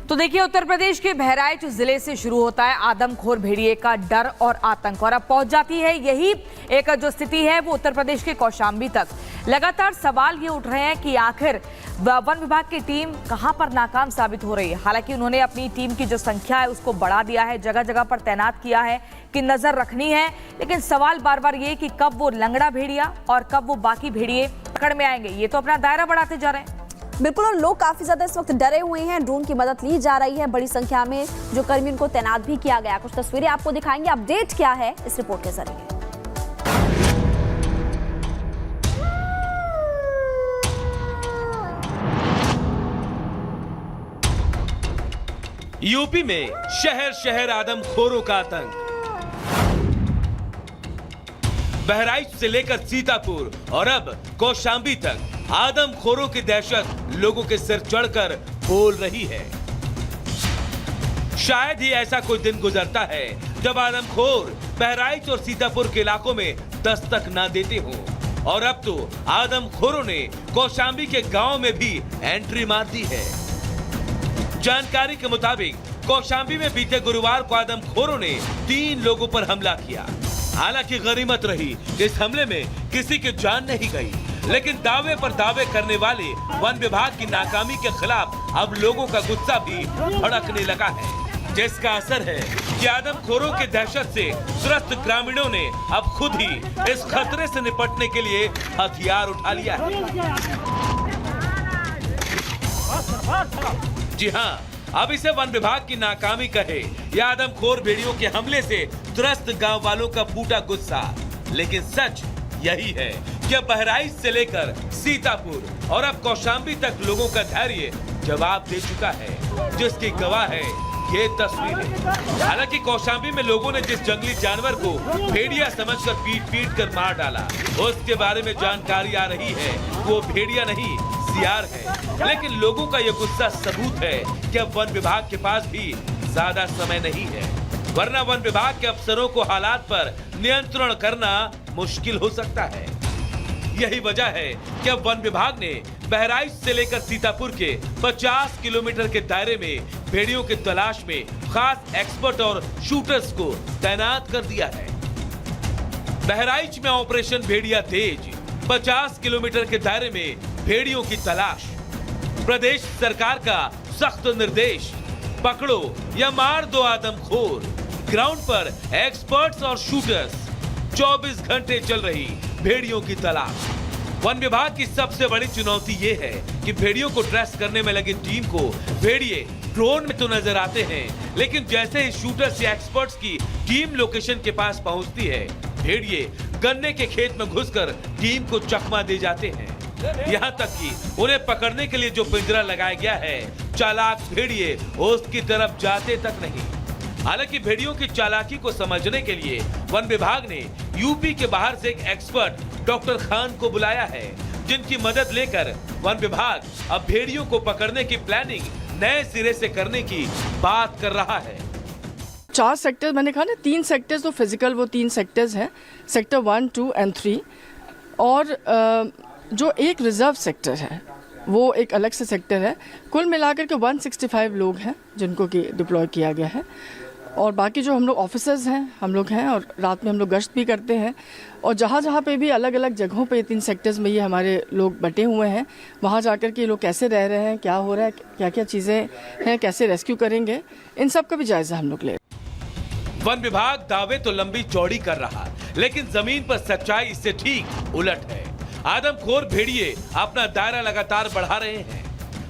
तो देखिए, उत्तर प्रदेश के बहराइच जिले से शुरू होता है आदमखोर भेड़िए का डर और आतंक, और अब पहुंच जाती है यही एक जो स्थिति है वो उत्तर प्रदेश के कौशाम्बी तक। लगातार सवाल ये उठ रहे हैं कि आखिर वन विभाग की टीम कहां पर नाकाम साबित हो रही है। हालांकि उन्होंने अपनी टीम की जो संख्या है उसको बढ़ा दिया है, जगह जगह पर तैनात किया है कि नजर रखनी है, लेकिन सवाल बार बार ये कि कब वो लंगड़ा भेड़िया और कब वो बाकी भेड़िए पकड़ में आएंगे। ये तो अपना दायरा बढ़ाते जा रहे हैं। बिल्कुल, और लोग काफी ज्यादा इस वक्त डरे हुए हैं। ड्रोन की मदद ली जा रही है, बड़ी संख्या में जो कर्मी उनको तैनात भी किया गया। कुछ तस्वीरें आपको दिखाएंगे। अपडेट क्या है इस रिपोर्ट के जरिए। यूपी में शहर शहर आदमखोरों का आतंक। बहराइच से लेकर सीतापुर और अब कौशाम्बी तक आदमखोरों की दहशत लोगों के सिर चढ़कर बोल रही है। शायद ही ऐसा कोई दिन गुजरता है जब आदमखोर बहराइच और सीतापुर के इलाकों में दस्तक ना देते हों, और अब तो आदमखोरों ने कौशाम्बी के गांव में भी एंट्री मार दी है। जानकारी के मुताबिक कौशाम्बी में बीते गुरुवार को आदमखोरों ने 3 लोगों पर हमला किया। हालांकि गनीमत रही, इस हमले में किसी की जान नहीं गई, लेकिन दावे पर दावे करने वाले वन विभाग की नाकामी के खिलाफ अब लोगों का गुस्सा भी भड़कने लगा है, जिसका असर है कि आदमखोरों की दहशत से त्रस्त ग्रामीणों ने अब खुद ही इस खतरे से निपटने के लिए हथियार उठा लिया है। जी हाँ, अब इसे वन विभाग की नाकामी कहे या आदमखोर भेड़ियों के हमले से त्रस्त गांव वालों का फूटा गुस्सा, लेकिन सच यही है कि बहराइच से लेकर सीतापुर और अब कौशाम्बी तक लोगों का धैर्य जवाब दे चुका है, जिसकी गवाह है ये तस्वीरें। हालांकि कौशाम्बी में लोगों ने जिस जंगली जानवर को भेड़िया समझकर पीट कर मार डाला, उसके बारे में जानकारी आ रही है वो भेड़िया नहीं सियार है। लेकिन लोगों का ये गुस्सा सबूत है कि अब वन विभाग के पास भी ज्यादा समय नहीं है, वरना वन विभाग के अफसरों को हालात पर नियंत्रण करना मुश्किल हो सकता है। यही वजह है कि अब वन विभाग ने बहराइच से लेकर सीतापुर के 50 किलोमीटर के दायरे में भेड़ियों की तलाश में खास एक्सपर्ट और शूटर्स को तैनात कर दिया है। बहराइच में ऑपरेशन भेड़िया तेज, 50 किलोमीटर के दायरे में भेड़ियों की तलाश। प्रदेश सरकार का सख्त निर्देश, पकड़ो या मार दो आदमखोर। ग्राउंड पर एक्सपर्ट्स और शूटर्स, 24 घंटे चल रही भेड़ियों की तलाश। वन विभाग की सबसे बड़ी चुनौती ये है कि भेड़ियों को ट्रेस करने में लगी टीम को भेड़िए ड्रोन में तो नजर आते हैं, लेकिन जैसे ही शूटर्स या एक्सपर्ट्स की टीम लोकेशन के पास पहुंचती है, भेड़िए गन्ने के खेत में घुसकर टीम को चकमा दे जाते हैं। यहाँ तक कि उन्हें पकड़ने के लिए जो पिंजरा लगाया गया है, चालाक भेड़िए उसकी तरफ जाते तक नहीं। हालांकि भेड़ियों की चालाकी को समझने के लिए वन विभाग ने यूपी के बाहर से एक एक्सपर्ट डॉक्टर खान को बुलाया है, जिनकी मदद लेकर वन विभाग अब भेड़ियों को पकड़ने की प्लानिंग नए सिरे से करने की बात कर रहा है। 4 सेक्टर मैंने कहा ना, 3 सेक्टर्स तो फिजिकल वो 3 सेक्टर्स हैं, सेक्टर 1, 2 एंड 3, और जो एक रिजर्व सेक्टर है वो एक अलग से सेक्टर है। कुल मिलाकर के 165 लोग हैं जिनको कि डिप्लॉय किया गया है, और बाकी जो हम लोग ऑफिसर्स हैं हम लोग हैं, और रात में हम लोग गश्त भी करते हैं, और जहाँ जहाँ पे भी अलग अलग जगहों पे 3 सेक्टर्स में ये हमारे लोग बटे हुए हैं, वहाँ जाकर के लोग कैसे रह रहे हैं, क्या हो रहा है, क्या क्या चीज़ें हैं, कैसे रेस्क्यू करेंगे, इन सब का भी जायजा हम लोग ले। वन विभाग दावे तो लंबी चौड़ी कर रहा, लेकिन जमीन पर सच्चाई इससे ठीक उलट है। आदमखोर भेड़िए अपना दायरा लगातार बढ़ा रहे हैं।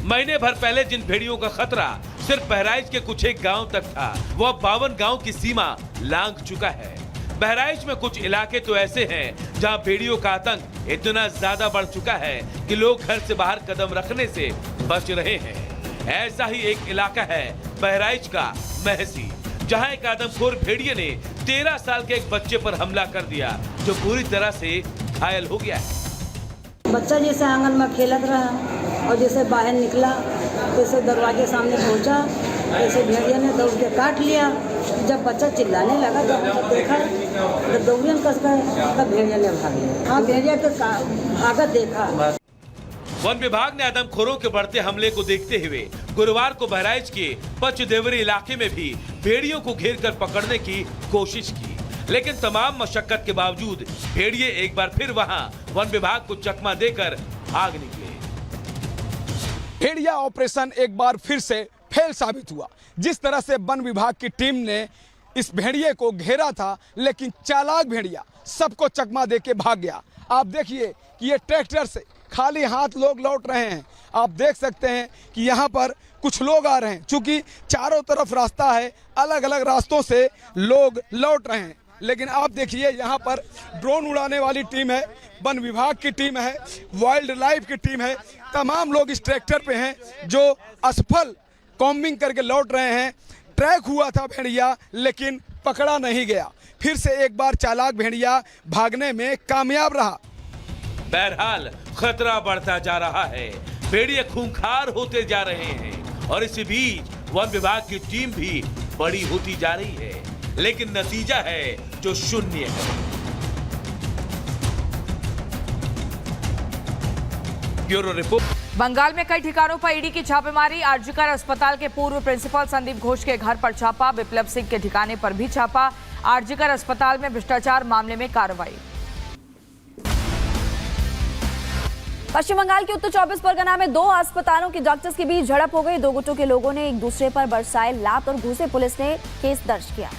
महीने भर पहले जिन भेड़ियों का खतरा सिर्फ बहराइच के कुछ एक गांव तक था, वो अब 52 गांव की सीमा लांघ चुका है। बहराइच में कुछ इलाके तो ऐसे हैं जहां भेड़ियों का आतंक इतना ज्यादा बढ़ चुका है कि लोग घर से बाहर कदम रखने से बच रहे हैं। ऐसा ही एक इलाका है बहराइच का महसी, जहां एक आदमखोर भेड़िए ने 13 साल के एक बच्चे पर हमला कर दिया, जो पूरी तरह से घायल हो गया है। बच्चा जैसे आंगन में खेलत रहा और जैसे बाहर निकला, जैसे दरवाजे सामने पहुंचा, जैसे भेड़िया ने दौड़ के काट लिया। जब बच्चा चिल्लाने लगा तो हमने देखा, जब दौड़ियन कस गए तब भेड़िया ने भाग लिया। हाँ, भेड़िया के भागत देखा। वन विभाग ने आदमखोरों के बढ़ते हमले को देखते हुए गुरुवार को बहराइच के पचदेवरी इलाके में भी भेड़ियों को घेर कर पकड़ने की कोशिश की, लेकिन तमाम मशक्कत के बावजूद भेड़िए एक बार फिर वहां वन विभाग को चकमा देकर भाग निकले। भेड़िया ऑपरेशन एक बार फिर से फेल साबित हुआ। जिस तरह से वन विभाग की टीम ने इस भेड़िए को घेरा था, लेकिन चालाक भेड़िया सबको चकमा देके भाग गया। आप देखिए कि ये ट्रैक्टर से खाली हाथ लोग लौट रहे हैं। आप देख सकते हैं कि यहाँ पर कुछ लोग आ रहे हैं, चूंकि चारों तरफ रास्ता है, अलग अलग रास्तों से लोग लौट रहे हैं। लेकिन आप देखिए यहाँ पर ड्रोन उड़ाने वाली टीम है, वन विभाग की टीम है, वाइल्ड लाइफ की टीम है, तमाम लोग इस ट्रैक्टर पे हैं जो असफल कॉम्बिंग करके लौट रहे हैं। ट्रैक हुआ था भेड़िया, लेकिन पकड़ा नहीं गया। फिर से एक बार चालाक भेड़िया भागने में कामयाब रहा। बहरहाल खतरा बढ़ता जा रहा है, भेड़िए खूंखार होते जा रहे हैं और इसी बीच वन विभाग की टीम भी बड़ी होती जा रही है, लेकिन नतीजा है जो शून्य है। Bureau report. बंगाल में कई ठिकानों पर ईडी की छापेमारी। आरजीकर अस्पताल के पूर्व प्रिंसिपल संदीप घोष के घर पर छापा, विप्लव सिंह के ठिकाने पर भी छापा। आरजीकर अस्पताल में भ्रष्टाचार मामले में कार्रवाई। पश्चिम बंगाल के उत्तर 24 परगना में दो अस्पतालों के डॉक्टर्स के बीच झड़प हो गई। दो गुटों के लोगों ने एक दूसरे पर बरसाए लात और घूसे। पुलिस ने केस दर्ज किया।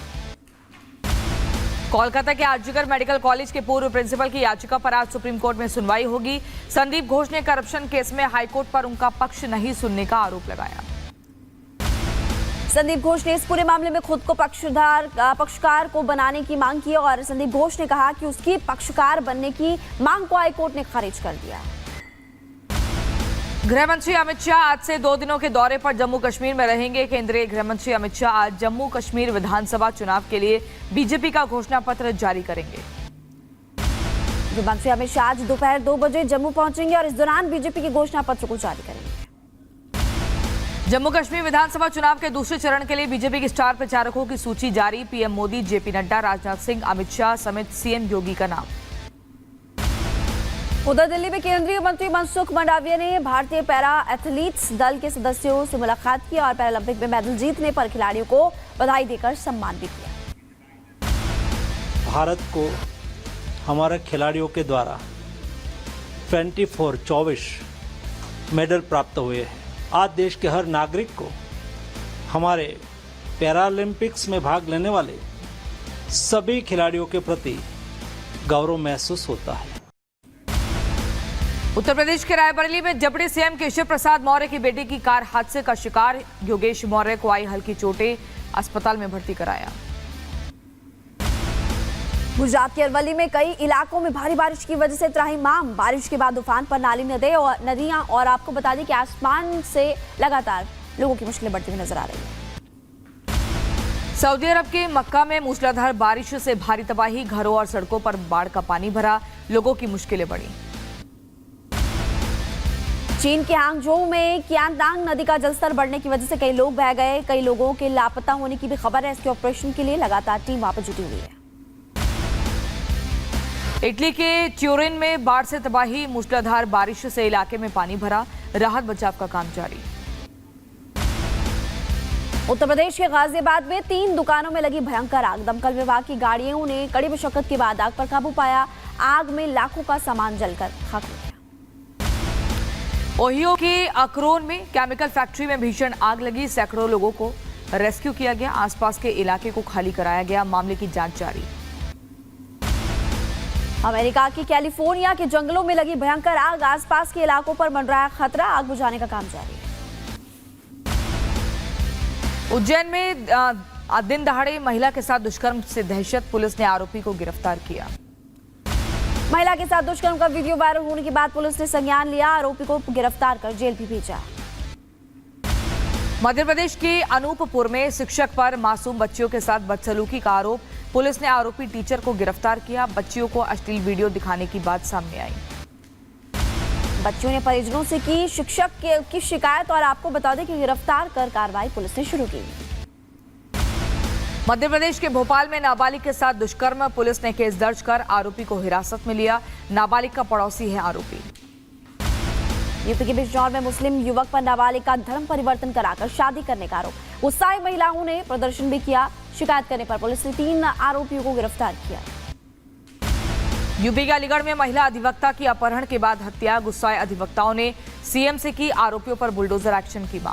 कोलकाता के आरजीकर मेडिकल कॉलेज के पूर्व प्रिंसिपल की याचिका पर आज सुप्रीम कोर्ट में सुनवाई होगी। संदीप घोष ने करप्शन केस में हाईकोर्ट पर उनका पक्ष नहीं सुनने का आरोप लगाया। संदीप घोष ने इस पूरे मामले में खुद को पक्षकार को बनाने की मांग की और संदीप घोष ने कहा कि उसकी पक्षकार बनने की मांग को हाईकोर्ट ने खारिज कर दिया। गृह मंत्री अमित शाह आज से 2 दिनों के दौरे पर जम्मू कश्मीर में रहेंगे। केंद्रीय गृह मंत्री अमित शाह आज जम्मू कश्मीर विधानसभा चुनाव के लिए बीजेपी का घोषणा पत्र जारी करेंगे। गृह मंत्री अमित शाह आज दोपहर 2 बजे जम्मू पहुंचेंगे और इस दौरान बीजेपी के घोषणा पत्र को जारी करेंगे। जम्मू कश्मीर विधानसभा चुनाव के दूसरे चरण के लिए बीजेपी के स्टार प्रचारकों की सूची जारी। पीएम मोदी, जेपी नड्डा, राजनाथ सिंह, अमित शाह समेत सीएम योगी का नाम। उधर दिल्ली में केंद्रीय मंत्री मनसुख मंडाविया ने भारतीय पैरा एथलीट्स दल के सदस्यों से मुलाकात की और पैरालंपिक में मेडल जीतने पर खिलाड़ियों को बधाई देकर सम्मान भी किया। भारत को हमारे खिलाड़ियों के द्वारा 24 मेडल प्राप्त हुए हैं। आज देश के हर नागरिक को हमारे पैरालंपिक्स में भाग लेने वाले सभी खिलाड़ियों के प्रति गौरव महसूस होता है। उत्तर प्रदेश के रायबरेली में डिप्टी सीएम केशव प्रसाद मौर्य की बेटी की कार हादसे का शिकार योगेश मौर्य को आई हल्की चोटें, अस्पताल में भर्ती कराया। गुजरात के अरवली में कई इलाकों में भारी बारिश की वजह से त्राहिमाम। बारिश के बाद उफान पर नाली नदियां और आपको बता दें कि आसमान से लगातार लोगों की मुश्किलें बढ़ती हुई नजर आ रही है। सऊदी अरब के मक्का में मूसलाधार बारिश से भारी तबाही, घरों और सड़कों पर बाढ़ का पानी भरा, लोगों की मुश्किलें बढ़ी। चीन के हांगझोउ में कियांतांग नदी का जलस्तर बढ़ने की वजह से कई लोग बह गए। कई लोगों के लापता होने की भी खबर है। इसके ऑपरेशन के लिए लगातार टीम वहां पर जुटी हुई है। इटली के ट्यूरिन में बाढ़ से तबाही, मूसलाधार बारिश से इलाके में पानी भरा, राहत बचाव का काम जारी। उत्तर प्रदेश के गाजियाबाद में 3 दुकानों में लगी भयंकर आग। दमकल विभाग की गाड़ियों ने कड़ी मशक्कत के बाद आग पर काबू पाया। आग में लाखों का सामान जलकर खाक हो गया। ओहियो के अकरोन में केमिकल फैक्ट्री में भीषण आग लगी, सैकड़ों लोगों को रेस्क्यू किया गया, आसपास के इलाके को खाली कराया गया, मामले की जांच जारी। अमेरिका की कैलिफोर्निया के जंगलों में लगी भयंकर आग, आसपास के इलाकों पर मंडराया खतरा, आग बुझाने का काम जारी है। उज्जैन में दिन दहाड़े महिला के साथ दुष्कर्म से दहशत, पुलिस ने आरोपी को गिरफ्तार किया। महिला के साथ दुष्कर्म का वीडियो वायरल होने के बाद पुलिस ने संज्ञान लिया, आरोपी को गिरफ्तार कर जेल भी भेजा। मध्य प्रदेश के अनूपपुर में शिक्षक पर मासूम बच्चियों के साथ बदसलूकी का आरोप, पुलिस ने आरोपी टीचर को गिरफ्तार किया। बच्चियों को अश्लील वीडियो दिखाने की बात सामने आई। बच्चियों ने परिजनों से की शिक्षक की शिकायत और आपको बता दें कि गिरफ्तार कर कार्रवाई पुलिस ने शुरू की। मध्य प्रदेश के भोपाल में नाबालिग के साथ दुष्कर्म, पुलिस ने केस दर्ज कर आरोपी को हिरासत में लिया। नाबालिग का पड़ोसी है आरोपी। यूपी के बिजनौर में मुस्लिम युवक पर नाबालिग का धर्म परिवर्तन कराकर शादी करने का आरोप। गुस्साई महिलाओं ने प्रदर्शन भी किया। शिकायत करने पर पुलिस ने 3 आरोपियों को गिरफ्तार किया। यूपी के अलीगढ़ में महिला अधिवक्ता की अपहरण के बाद हत्या। गुस्साए अधिवक्ताओं ने सीएम से की आरोपियों पर बुलडोजर एक्शन की मांग।